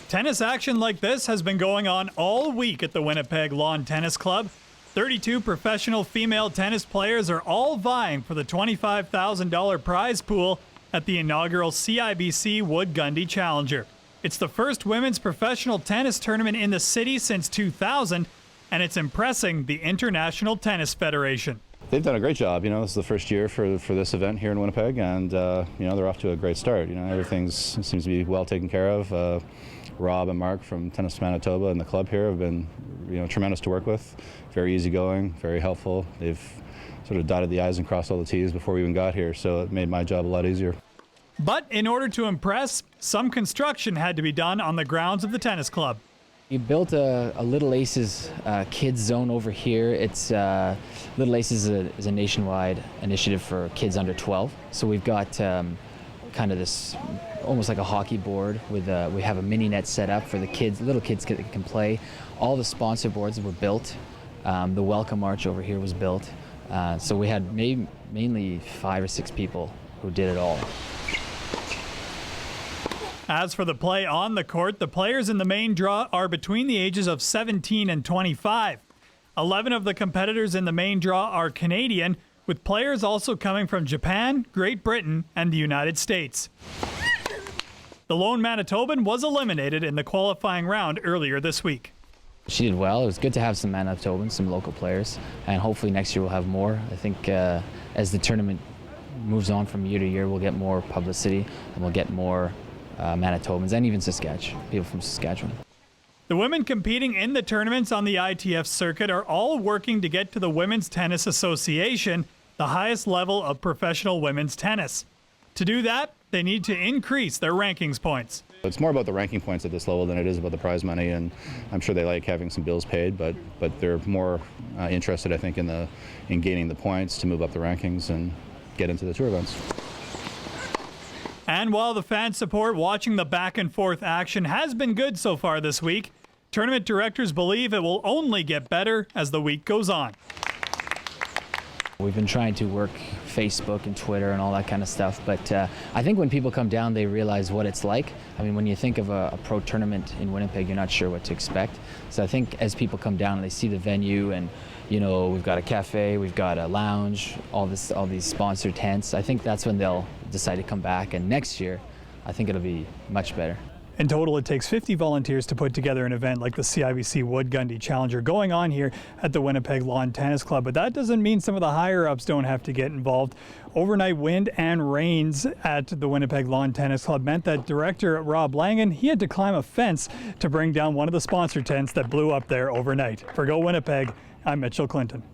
Tennis action like this has been going on all week at the Winnipeg Lawn Tennis Club. 32 professional female tennis players are all vying for the $25,000 prize pool at the inaugural CIBC Wood Gundy Challenger. It's the first women's professional tennis tournament in the city since 2000, and it's impressing the International Tennis Federation. They've done a great job. This is the first year for this event here in Winnipeg, and they're off to a great start. Everything seems to be well taken care of. Rob and Mark from Tennis Manitoba and the club here have been tremendous to work with. Very easygoing, very helpful. They've sort of dotted the I's and crossed all the T's before we even got here, so it made my job a lot easier. But in order to impress, some construction had to be done on the grounds of the tennis club. We built a Little Aces kids zone over here. It's Little Aces is a nationwide initiative for kids under 12. So we've got kind of this almost like a hockey board with we have a mini net set up for the kids, little kids can play. All the sponsor boards were built. The welcome arch over here was built. So we had mainly 5 or 6 people who did it all. As for the play on the court, the players in the main draw are between the ages of 17 and 25. 11 of the competitors in the main draw are Canadian, with players also coming from Japan, Great Britain, and the United States. The lone Manitoban was eliminated in the qualifying round earlier this week. She did well. It was good to have some Manitobans, some local players, and hopefully next year we'll have more. I think as the tournament moves on from year to year, we'll get more publicity and we'll get more Manitobans and even people from Saskatchewan. The women competing in the tournaments on the ITF circuit are all working to get to the Women's Tennis Association, the highest level of professional women's tennis. To do that, they need to increase their rankings points. It's more about the ranking points at this level than it is about the prize money, and I'm sure they like having some bills paid, but they're more interested, I think, in gaining the points to move up the rankings and get into the tour events. And while the fan support watching the back and forth action has been good so far this week, tournament directors believe it will only get better as the week goes on. We've been trying to work Facebook and Twitter and all that kind of stuff, but I think when people come down, they realize what it's like. I mean, when you think of a pro tournament in Winnipeg, you're not sure what to expect. So I think as people come down and they see the venue, and we've got a cafe, we've got a lounge, all these sponsored tents, I think that's when they'll decide to come back. And next year, I think it'll be much better. In total, it takes 50 volunteers to put together an event like the CIBC Wood Gundy Challenger going on here at the Winnipeg Lawn Tennis Club. But that doesn't mean some of the higher-ups don't have to get involved. Overnight wind and rains at the Winnipeg Lawn Tennis Club meant that director Rob Langan, he had to climb a fence to bring down one of the sponsor tents that blew up there overnight. For Go Winnipeg, I'm Mitchell Clinton.